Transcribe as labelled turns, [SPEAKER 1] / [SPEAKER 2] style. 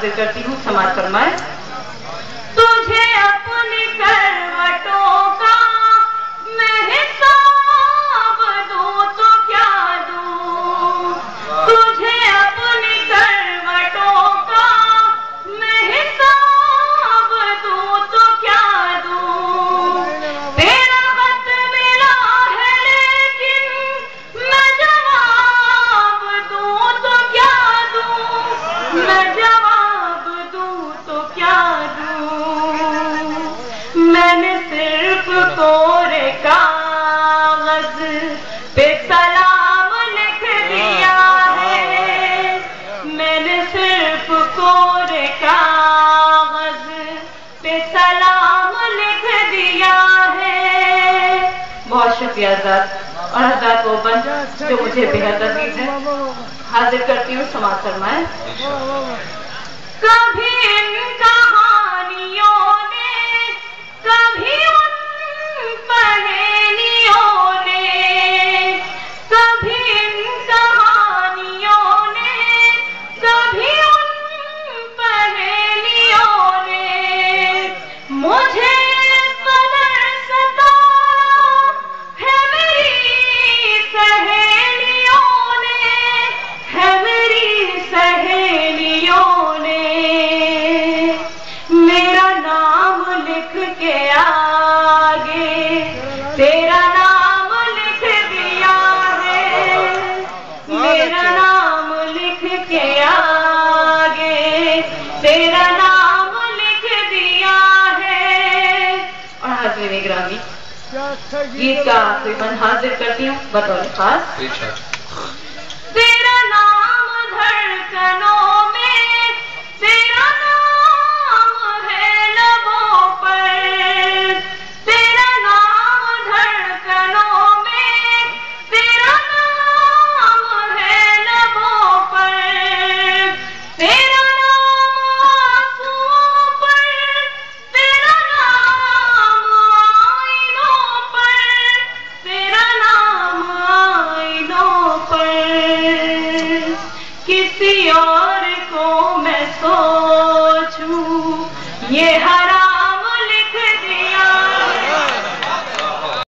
[SPEAKER 1] हाजिर करती हूँ, समाज फरमाए। तुझे अपनी करवटों का मैं हिसाब दूं तो क्या दूं, तुझे अपनी करवटों का मैं हिसाब दूं तो क्या दूं। तेरा खत मिला है लेकिन मैं जवाब दूं तो क्या दूं, मैं जवाब दूं तो क्या दूं। मैंने सिर्फ कोरे कागज पे सलाम लिख दिया है, मैंने सिर्फ कोरे कागज पे सलाम लिख दिया है। बहुत शुक्रिया आजाद और आजाद वो बन जो मुझे बेहद अजीज है। हाजिर करती हूँ, समाज फरमाए। कभी इन कहानियों ने, कभी उन पहेलियों ने, कभी इन कहानियों ने, कभी उन पहेलियों ने मुझे कदर सताया है मेरी सहेलियों ने, है मेरी सहेलियों ने। मेरा नाम लिख के आगे तेरा नाम लिख दिया है, मेरा नाम लिख के आगे तेरा नाम लिख दिया है। और हाजिर ग्रामी गीत का कोई मन हाजिर करती हूँ बतौर खास।